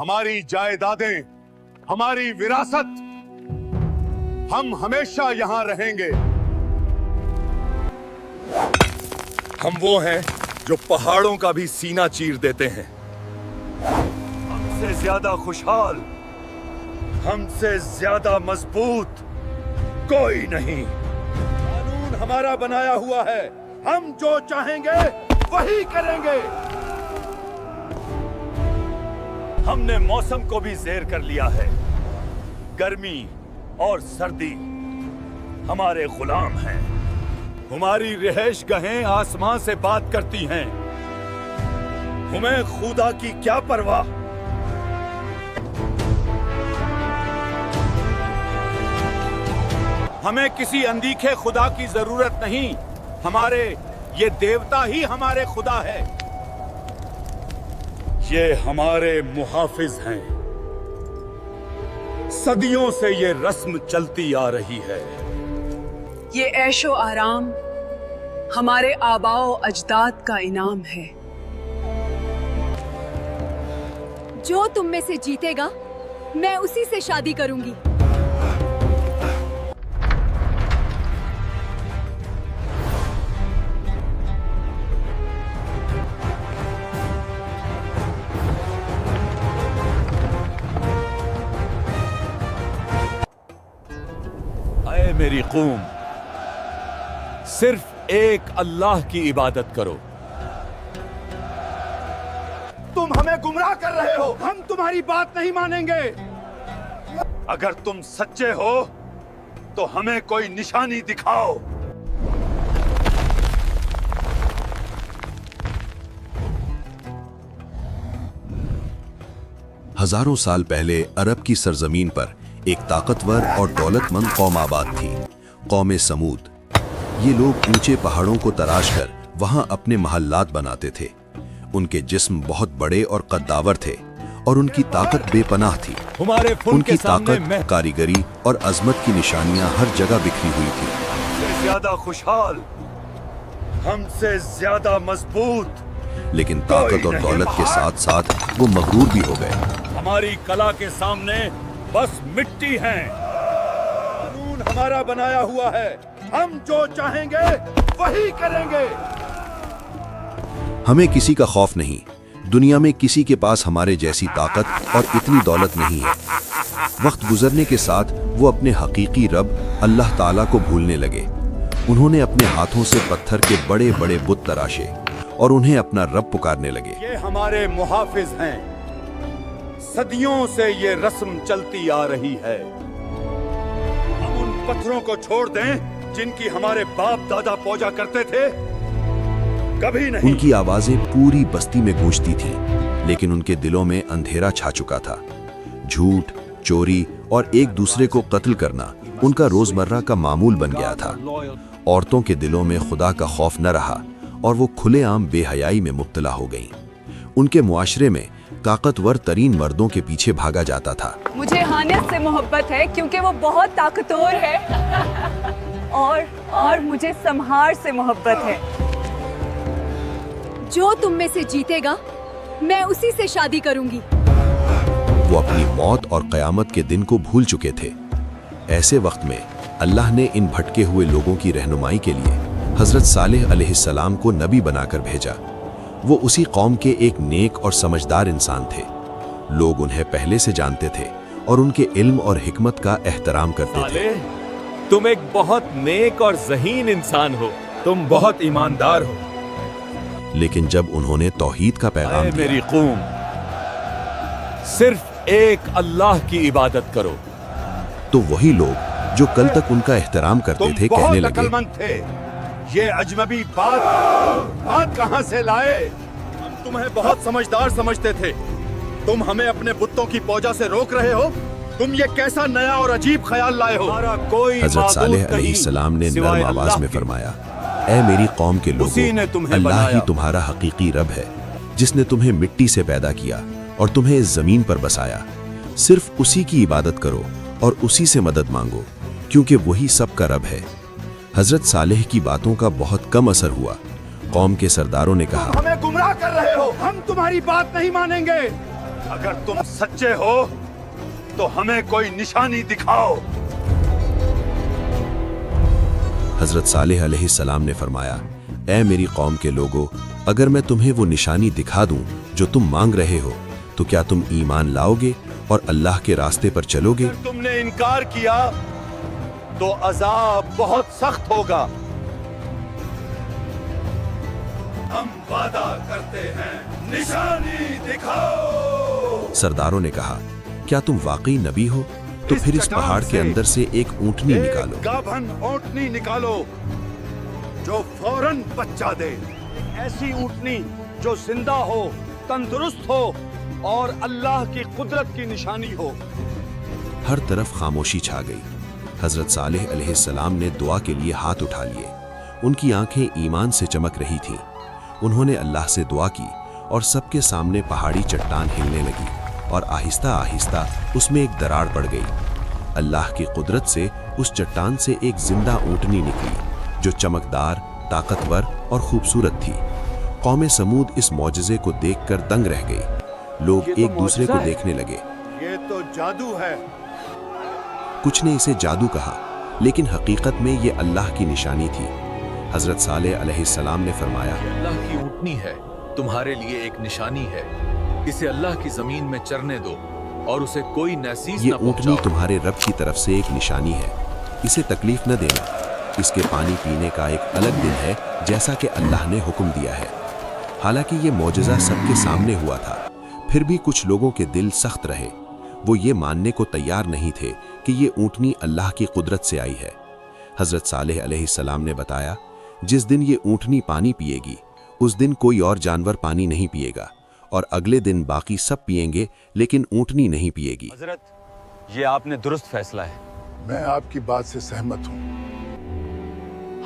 हमारी जायदादें, हमारी विरासत, हम हमेशा यहां रहेंगे। हम वो हैं जो पहाड़ों का भी सीना चीर देते हैं। हमसे ज्यादा खुशहाल, हमसे ज्यादा मजबूत कोई नहीं। कानून हमारा बनाया हुआ है, हम जो चाहेंगे वही करेंगे। हमने मौसम को भी ज़ेर कर लिया है। गर्मी और सर्दी हमारे गुलाम हैं। हमारी रिहाइश गाहें आसमां से बात करती हैं। हमें खुदा की क्या परवाह। हमें किसी अनदीखे खुदा की जरूरत नहीं। हमारे ये देवता ही हमारे खुदा है। ये हमारे मुहाफिज हैं। सदियों से ये रस्म चलती आ रही है। ये ऐशो आराम हमारे आबाओ अजदाद का इनाम है। जो तुम में से जीतेगा मैं उसी से शादी करूंगी। ऐ मेरी कौम, सिर्फ एक अल्लाह की इबादत करो। तुम हमें गुमराह कर रहे हो। हम तुम्हारी बात नहीं मानेंगे। अगर तुम सच्चे हो तो हमें कोई निशानी दिखाओ। हजारों साल पहले अरब की सरजमीन पर एक ताकतवर और दौलतमंद कौम आबाद थी, कौम समूद। ये लोग ऊंचे पहाड़ों को तराश कर वहां अपने महल्लात बनाते थे। उनके जिस्म बहुत बड़े और कद्दावर थे और उनकी ताकत बेपनाह थी। उनकी ताकत, कारीगरी और अजमत की निशानियां हर जगह बिखरी हुई थी। हमसे ज्यादा खुशहाल, हमसे ज्यादा मजबूत, लेकिन ताकत और दौलत के साथ साथ वो मगरूर भी हो गए। हमारी कला के सामने बस मिट्टी है। कानून हमारा बनाया हुआ है, हम जो चाहेंगे वही करेंगे। हमें किसी का खौफ नहीं। दुनिया में किसी के पास हमारे जैसी ताकत और इतनी दौलत नहीं है। वक्त गुजरने के साथ वो अपने हकीकी रब अल्लाह ताला को भूलने लगे। उन्होंने अपने हाथों से पत्थर के बड़े बड़े बुत तराशे और उन्हें अपना रब पुकारने लगे। ये हमारे मुहाफिज हैं। सदियों से ये रस्म चलती आ रही है। हम उन पत्थरों को छोड़ दें जिनकी हमारे बाप दादा पूजा करते थे? कभी नहीं। उनकी आवाजें पूरी बस्ती में गूंजती थीं, लेकिन उनके दिलों में अंधेरा छा चुका था। झूठ, चोरी और एक दूसरे को कत्ल करना उनका रोजमर्रा का मामूल बन गया था। औरतों के दिलों में खुदा का खौफ न रहा और वो खुलेआम बेहयाई में मुब्तला हो गईं। उनके मुआशरे में ताकतवर तरीन मर्दों के पीछे भागा जाता था। मुझे हानिस से मोहब्बत है क्योंकि वो बहुत ताकतवर है और मुझे समहार से मोहब्बत है। जो तुम में से जीतेगा मैं उसी से शादी करूंगी। वो अपनी मौत और कयामत के दिन को भूल चुके थे। ऐसे वक्त में अल्लाह ने इन भटके हुए लोगों की रहनुमाई के लिए हजरत सालेह अलैहिस्सलाम को नबी बनाकर भेजा। वो उसी कौम के एक नेक और समझदार इंसान थे। लोग उन्हें पहले से जानते थे और उनके इल्म और हिकमत का एहतराम करते थे। तुम एक बहुत नेक और ज़हीन इंसान हो। तुम बहुत ईमानदार हो। लेकिन जब उन्होंने तौहीद का पैगाम दिया, मेरी कौम, सिर्फ एक अल्लाह की इबादत करो, तो वही लोग जो कल तक उनका एहतराम करते थे कहने लगे, थे। ये अजनबी बात कहां से लाए? हम तुम्हें बहुत समझदार समझते थे। तुम हमें अपने बुतों की पूजा से रोक रहे हो। तुम ये कैसा नया और अजीब ख्याल लाए हो? कोई हजरत सालेह अलैहिस्सलाम ने नरम आवाज में फरमाया, ऐ मेरी कौम के लोगों, अल्लाह ही तुम्हारा हकीकी रब है, जिसने तुम्हें मिट्टी से पैदा किया और तुम्हें इस जमीन पर बसाया। सिर्फ उसी की इबादत करो और उसी से मदद मांगो, क्योंकि वही सबका रब है। हजरत सालेह की बातों का बहुत कम असर हुआ। कौम के सरदारों ने कहा, हमें गुमराह कर रहे हो। हम तुम्हारी बात नहीं मानेंगे। अगर तुम सच्चे हो तो हमें कोई निशानी दिखाओ। हजरत सालेह अलैहिस्सलाम ने फरमाया, ऐ मेरी कौम के लोगों, अगर मैं तुम्हें वो निशानी दिखा दूं जो तुम मांग रहे हो, तो क्या तुम ईमान लाओगे और अल्लाह के रास्ते पर चलोगे? अगर तुमने इनकार किया तो अजाब बहुत सख्त होगा। हम वादा करते हैं, निशानी दिखाओ। सरदारों ने कहा, क्या तुम वाकई नबी हो? तो फिर इस पहाड़ के अंदर से एक ऊंटनी निकालो। गाभन ऊंटनी निकालो जो फौरन बच्चा दे। ऐसी ऊंटनी जो जिंदा हो, तंदुरुस्त हो और अल्लाह की कुदरत की निशानी हो। हर तरफ खामोशी छा गई। हजरत सालेह अलैहिस्सलाम ने दुआ के लिए हाथ उठा लिए। उनकी आंखें ईमान से चमक रही थीं। उन्होंने अल्लाह से दुआ की और सबके सामने पहाड़ी चट्टान हिलने लगी और आहिस्ता आहिस्ता उसमें एक दरार पड़ गई। अल्लाह की कुदरत से उस चट्टान से एक जिंदा ऊंटनी निकली जो चमकदार, ताकतवर और खूबसूरत थी। कौम समूद इस मौजज़े को देखकर दंग रह गई। लोग एक दूसरे को देखने लगे। ये तो जादू है। कुछ ने इसे जादू कहा, लेकिन हकीकत में ये अल्लाह की निशानी थी। हजरत सालेह अलैहिस्सलाम ने फरमाया, अल्लाह की ऊँटनी है, तुम्हारे लिए एक निशानी है। इसे अल्लाह की जमीन में चरने दो और उसे कोई नसीज ये न ऊँटनी पहुंचाओ। तुम्हारे रब की तरफ से एक निशानी है। इसे तकलीफ न देना। इसके पानी पीने का एक अलग दिन है, जैसा कि अल्लाह ने हुक्म दिया है। हालांकि ये मौजज़ा सबके सामने हुआ था, फिर भी कुछ लोगों के दिल सख्त रहे। वो ये मानने को तैयार नहीं थे कि ये ऊँटनी अल्लाह की कुदरत से आई है। हजरत सालेह अलैहिस्सलाम ने बताया, जिस दिन ये ऊँटनी पानी पिएगी, उस दिन कोई और जानवर पानी नहीं पिएगा और अगले दिन बाकी सब पिएंगे, लेकिन ऊँटनी नहीं पिएगी। हजरत, ये आपने दुरुस्त फैसला है। मैं आपकी बात से सहमत हूँ।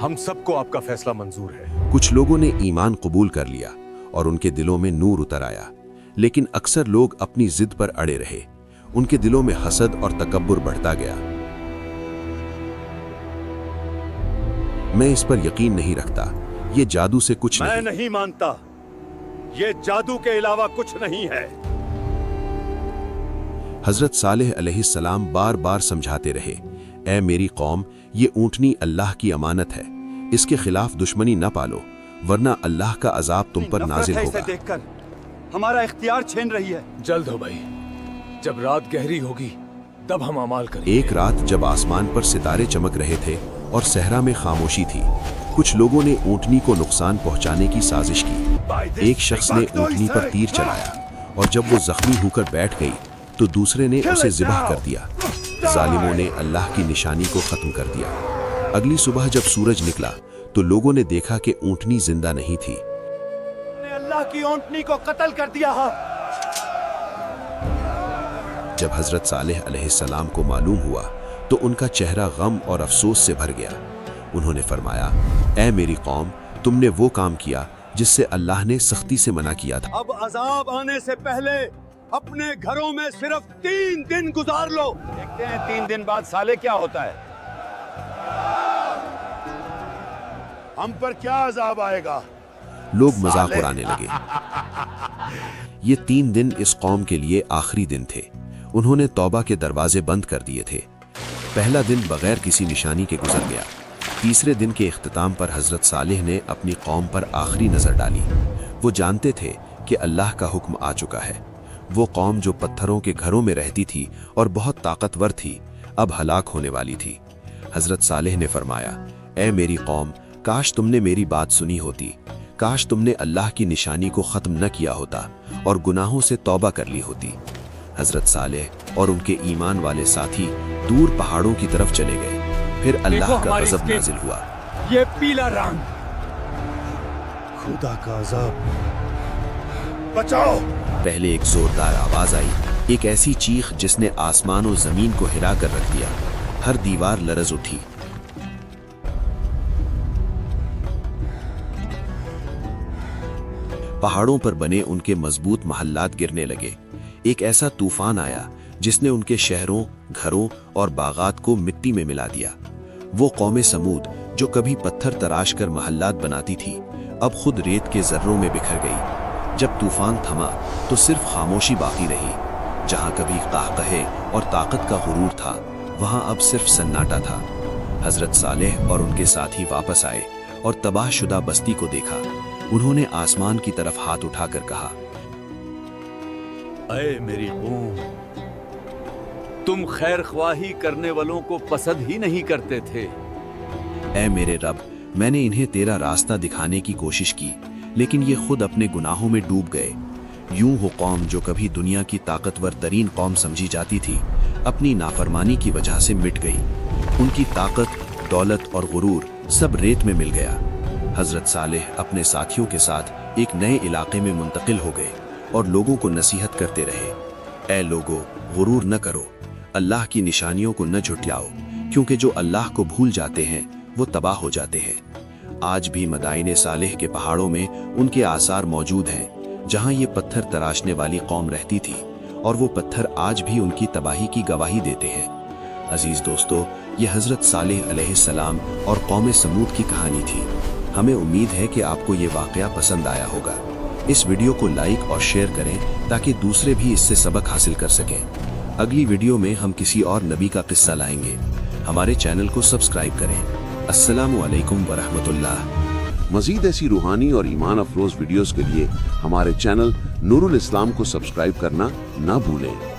हम सबको आपका फैसला मंजूर है। कुछ लोगों ने ईमान कबूल कर लिया और उनके दिलों में नूर उतर आया, लेकिन अक्सर लोग अपनी जिद पर अड़े रहे। उनके दिलों में हसद और तकब्बुर बढ़ता गया। मैं इस पर यकीन नहीं रखता, ये जादू से कुछ मैं नहीं। नहीं मानता, ये जादू के अलावा कुछ नहीं है। हजरत सालेह अलैहिस्सलाम बार बार समझाते रहे, ऐ मेरी कौम, ये ऊँटनी अल्लाह की अमानत है। इसके खिलाफ दुश्मनी न पालो, वरना अल्लाह का अजाब तुम पर नाजिल इसे होगा। देखकर हमारा इख्तियार छीन रही है। जल्द हो भाई, जब रात गहरी होगी तब हम अमाल करेंगे। एक रात जब आसमान पर सितारे चमक रहे थे और सहरा में खामोशी थी, कुछ लोगों ने ऊँटनी को नुकसान पहुंचाने की साजिश की। एक शख्स ने ऊँटनी पर तीर चलाया और जब वो जख्मी होकर बैठ गई तो दूसरे ने उसे ज़िबह कर दिया। जालिमों ने अल्लाह की निशानी को खत्म कर दिया। अगली सुबह जब सूरज निकला तो लोगों ने देखा कि ऊँटनी जिंदा नहीं थी। अल्लाह की ऊँटनी को कत्ल कर दिया है। जब हजरत सालेह अलैहिस्सलाम को मालूम हुआ तो उनका चेहरा गम और अफसोस से भर गया। उन्होंने फरमाया, ऐ मेरी कौम, तुमने वो काम किया जिससे अल्लाह ने सख्ती से मना किया था। अब अजाब आने से पहले अपने घरों में सिर्फ 3 दिन गुजार लो। देखते हैं 3 दिन बाद साले क्या होता है। हम पर क्या अजाब आएगा। लोग मजाक उड़ाने लगे। ये 3 दिन इस कौम के लिए आखिरी दिन थे। उन्होंने तौबा के दरवाजे बंद कर दिए थे। पहला दिन बगैर किसी निशानी के गुजर गया। तीसरे दिन के इख्तिताम पर हजरत सालेह ने अपनी कौम पर आखिरी नजर डाली। वो जानते थे कि अल्लाह का हुक्म आ चुका है। वो कौम जो पत्थरों के घरों में रहती थी और बहुत ताकतवर थी, अब हलाक होने वाली थी। हजरत सालेह ने फरमाया, ऐ मेरी कौम, काश तुमने मेरी बात सुनी होती। काश तुमने अल्लाह की निशानी को ख़त्म न किया होता और गुनाहों से तौबा कर ली होती। हजरत सालेह और उनके ईमान वाले साथी दूर पहाड़ों की तरफ चले गए। फिर अल्लाह का गज़ब नाजिल हुआ। ये पीला रंग, खुदा का अजाब, बचाओ। पहले एक जोरदार आवाज आई, एक ऐसी चीख जिसने आसमान और जमीन को हिला कर रख दिया। हर दीवार लरज उठी। पहाड़ों पर बने उनके मजबूत महल्लात गिरने लगे। एक ऐसा तूफान आया जिसने उनके शहरों, घरों और बागात को मिट्टी में मिला दिया। वो कौमे समूद जो कभी पत्थर तराश कर महल्लात बनाती थी, अब खुद रेत के जर्रों में बिखर गई। जब तूफान थमा तो सिर्फ खामोशी बाकी रही। जहां कभी काहकहे और ताकत का गुरूर था, वहां अब सिर्फ सन्नाटा था। हजरत सालेह और उनके साथी वापस आए और तबाहशुदा बस्ती को देखा। उन्होंने आसमान की तरफ हाथ उठाकर कहा, ऐ मेरी कौम, तुम खैर ख्वाही करने वालों को पसंद ही नहीं करते थे। ऐ मेरे रब, मैंने इन्हें तेरा रास्ता दिखाने की कोशिश की, लेकिन ये खुद अपने गुनाहों में डूब गए। यूं हो कौम जो कभी दुनिया की ताकतवर तरीन कौम समझी जाती थी, अपनी नाफरमानी की वजह से मिट गई। उनकी ताकत, दौलत और गुरूर सब रेत में मिल गया। हजरत सालेह अपने साथियों के साथ एक नए इलाके में मुंतकिल हो गए और लोगों को नसीहत करते रहे। ऐ लोगो, गुरूर न करो, अल्लाह की निशानियों को न झुठलाओ, क्योंकि जो अल्लाह को भूल जाते हैं वो तबाह हो जाते हैं। आज भी मदाइने सालेह के पहाड़ों में उनके आसार मौजूद हैं, जहां ये पत्थर तराशने वाली कौम रहती थी, और वो पत्थर आज भी उनकी तबाही की गवाही देते हैं। अजीज दोस्तों, ये हजरत सालेह अलैहिस्सलाम और कौम समूद की कहानी थी। हमें उम्मीद है कि आपको ये वाकया पसंद आया होगा। इस वीडियो को लाइक और शेयर करें ताकि दूसरे भी इससे सबक हासिल कर सकें। अगली वीडियो में हम किसी और नबी का किस्सा लाएंगे। हमारे चैनल को सब्सक्राइब करें। अस्सलामु अलैकुम वरहमतुल्लाह। मजीद ऐसी रूहानी और ईमान अफरोज वीडियोस के लिए हमारे चैनल नूरुल इस्लाम को सब्सक्राइब करना ना भूलें।